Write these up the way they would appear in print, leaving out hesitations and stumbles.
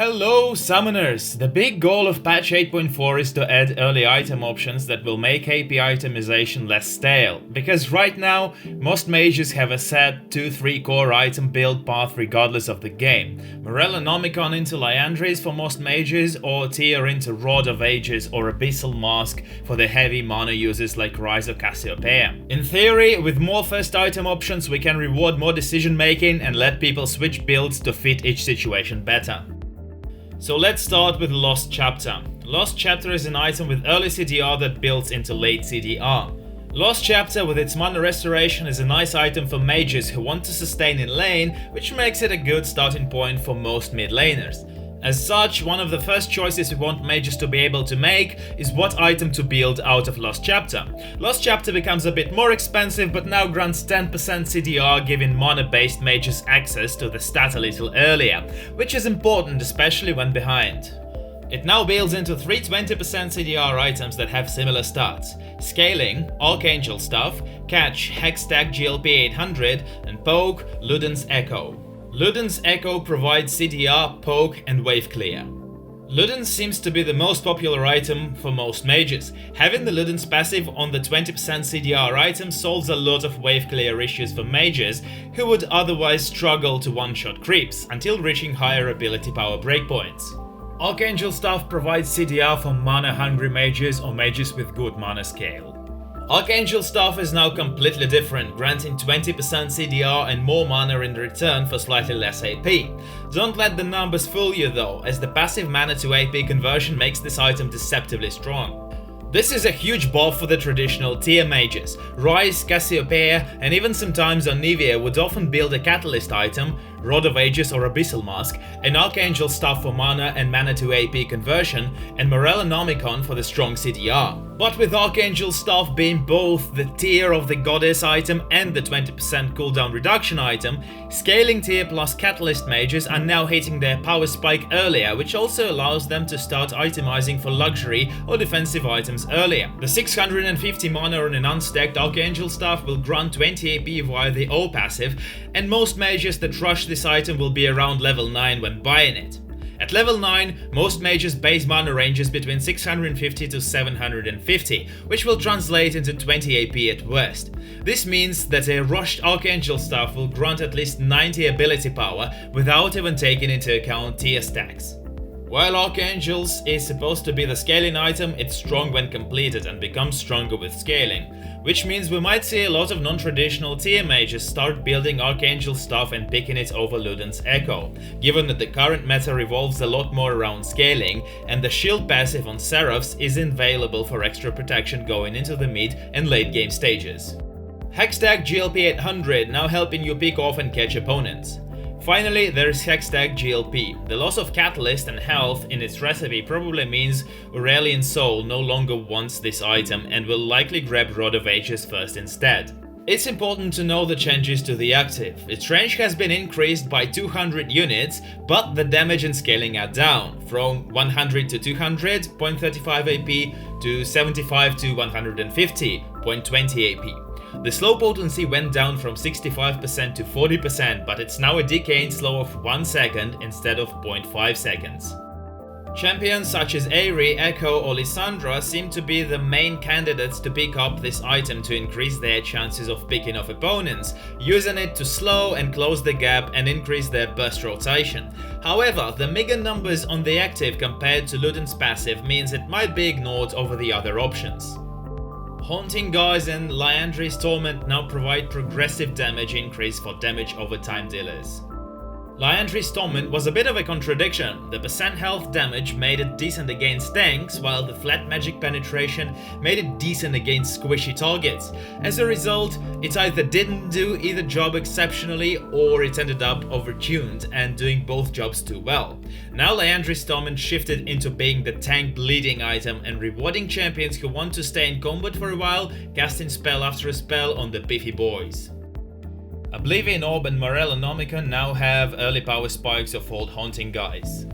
Hello Summoners! The big goal of patch 8.4 is to add early item options that will make AP itemization less stale, because right now most mages have a set 2-3 core item build path regardless of the game. MoreLegends into Liandry's for most mages, or Tier into Rod of Ages or Abyssal Mask for the heavy mana users like Rise of Cassiopeia. In theory, with more first item options we can reward more decision making and let people switch builds to fit each situation better. So let's start with Lost Chapter. Lost Chapter is an item with early CDR that builds into late CDR. Lost Chapter with its mana restoration is a nice item for mages who want to sustain in lane, which makes it a good starting point for most mid laners. As such, one of the first choices we want mages to be able to make is what item to build out of Lost Chapter. Lost Chapter becomes a bit more expensive but now grants 10% CDR, giving mana-based mages access to the stat a little earlier, which is important especially when behind. It now builds into 3 20% CDR items that have similar stats: Scaling, Archangel Stuff, Catch, Hextech GLP 800, and Poke, Luden's Echo. Luden's Echo provides CDR, Poke, and Wave Clear. Luden's seems to be the most popular item for most mages. Having the Luden's passive on the 20% CDR item solves a lot of wave clear issues for mages who would otherwise struggle to one-shot creeps until reaching higher ability power breakpoints. Archangel Stuff provides CDR for mana-hungry mages or mages with good mana scale. Archangel Stuff is now completely different, granting 20% CDR and more mana in return for slightly less AP. Don't let the numbers fool you though, as the passive mana to AP conversion makes this item deceptively strong. This is a huge buff for the traditional tier mages. Rise, Cassiopeia, and even sometimes Onivia would often build a catalyst item, Rod of Ages or Abyssal Mask, an Archangel Stuff for mana and mana to AP conversion, and MoreLegends for the strong CDR. But with Archangel Stuff being both the tier of the goddess item and the 20% cooldown reduction item, scaling tier plus catalyst mages are now hitting their power spike earlier, which also allows them to start itemizing for luxury or defensive items earlier. The 650 mana on an unstacked Archangel Stuff will grant 20 AP via the O passive, and most mages that rush this item will be around level 9 when buying it. At level 9, most mages' base mana ranges between 650 to 750, which will translate into 20 AP at worst. This means that a rushed Archangel Stuff will grant at least 90 ability power without even taking into account tier stacks. While Archangels is supposed to be the scaling item, it's strong when completed and becomes stronger with scaling, which means we might see a lot of non-traditional tier mages start building Archangel Stuff and picking it over Luden's Echo, given that the current meta revolves a lot more around scaling, and the shield passive on Seraphs is available for extra protection going into the mid and late game stages. Hextech GLP 800 now helping you pick off and catch opponents. Finally, there is Hextech GLP. The loss of Catalyst and health in its recipe probably means Aurelian Soul no longer wants this item and will likely grab Rod of Ages first instead. It's important to know the changes to the active. Its range has been increased by 200 units, but the damage and scaling are down, from 100 to 200, 0.35 AP, to 75 to 150, 0.20 AP. The slow potency went down from 65% to 40%, but it's now a decaying slow of 1 second instead of 0.5 seconds. Champions such as Aerie, Echo or Lissandra seem to be the main candidates to pick up this item to increase their chances of picking off opponents, using it to slow and close the gap and increase their burst rotation. However, the meager numbers on the active compared to Luden's passive means it might be ignored over the other options. Haunting Guys and Liandry's Torment now provide progressive damage increase for damage over time dealers. Liandry's Torment was a bit of a contradiction. The percent health damage made it decent against tanks, while the flat magic penetration made it decent against squishy targets. As a result, it either didn't do either job exceptionally or it ended up overtuned and doing both jobs too well. Now Liandry's Torment shifted into being the tank bleeding item and rewarding champions who want to stay in combat for a while, casting spell after a spell on the beefy boys. Oblivion Orb and MoreLegends now have early power spikes of old Haunting Guys.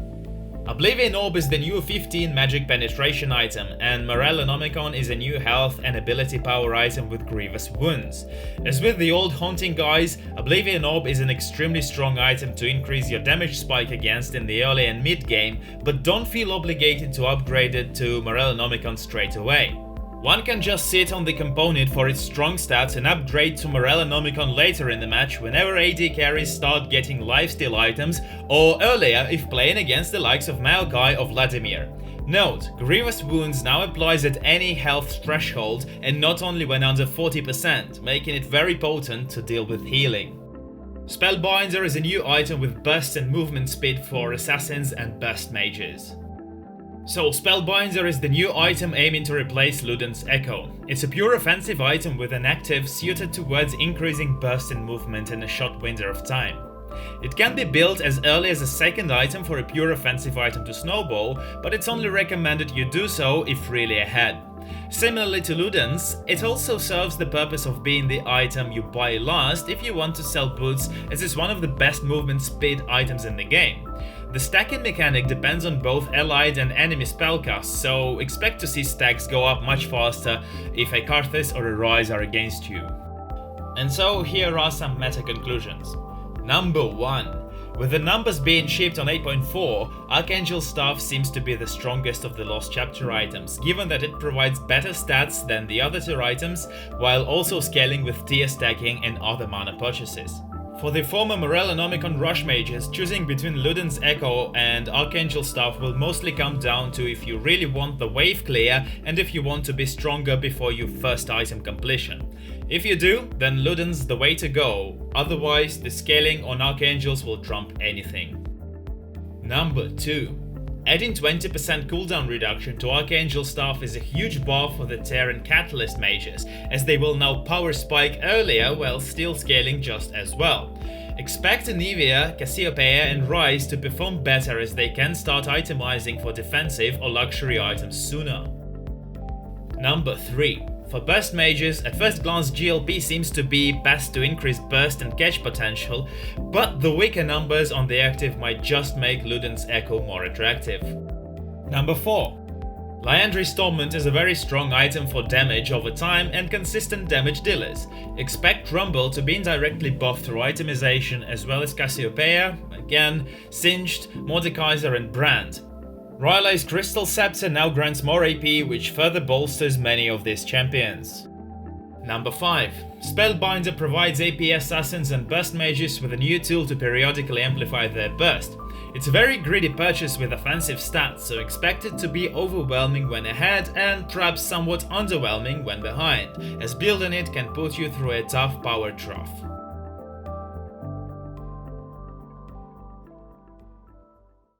Oblivion Orb is the new 15 magic penetration item, and MoreLegends is a new health and ability power item with grievous wounds. As with the old haunting guys, Oblivion Orb is an extremely strong item to increase your damage spike against in the early and mid game, but don't feel obligated to upgrade it to MoreLegends straight away. One can just sit on the component for its strong stats and upgrade to MoreLegends later in the match whenever AD carries start getting lifesteal items, or earlier if playing against the likes of Maokai or Vladimir. Note, Grievous Wounds now applies at any health threshold and not only when under 40%, making it very potent to deal with healing. Spellbinder is a new item with burst and movement speed for assassins and burst mages. So Spellbinder is the new item aiming to replace Luden's Echo. It's a pure offensive item with an active suited towards increasing burst and movement in a short window of time. It can be built as early as a second item for a pure offensive item to snowball, but it's only recommended you do so if really ahead. Similarly to Luden's, it also serves the purpose of being the item you buy last if you want to sell boots, as it's one of the best movement speed items in the game. The stacking mechanic depends on both allied and enemy spellcasts, so expect to see stacks go up much faster if a Karthus or a Rise are against you. And so here are some meta conclusions. Number 1. With the numbers being shipped on 8.4, Archangel Staff seems to be the strongest of the Lost Chapter items, given that it provides better stats than the other two items, while also scaling with tier stacking and other mana purchases. For the former MoreLegends Rush Mages, choosing between Luden's Echo and Archangel Staff will mostly come down to if you really want the wave clear and if you want to be stronger before your first item completion. If you do, then Luden's the way to go, otherwise the scaling on Archangels will trump anything. Number 2. Adding 20% cooldown reduction to Archangel Staff is a huge buff for the Terran Catalyst mages, as they will now power spike earlier while still scaling just as well. Expect Anivia, Cassiopeia and Rise to perform better as they can start itemizing for defensive or luxury items sooner. Number 3. For burst mages, at first glance GLP seems to be best to increase burst and catch potential, but the weaker numbers on the active might just make Luden's Echo more attractive. Number 4. Liandry's Torment is a very strong item for damage over time and consistent damage dealers. Expect Rumble to be indirectly buffed through itemization, as well as Cassiopeia, again, Singed, Mordekaiser and Brand. Rylai's Crystal Scepter now grants more AP, which further bolsters many of these champions. Number 5. Spellbinder provides AP assassins and burst mages with a new tool to periodically amplify their burst. It's a very greedy purchase with offensive stats, so expect it to be overwhelming when ahead and perhaps somewhat underwhelming when behind, as building it can put you through a tough power trough.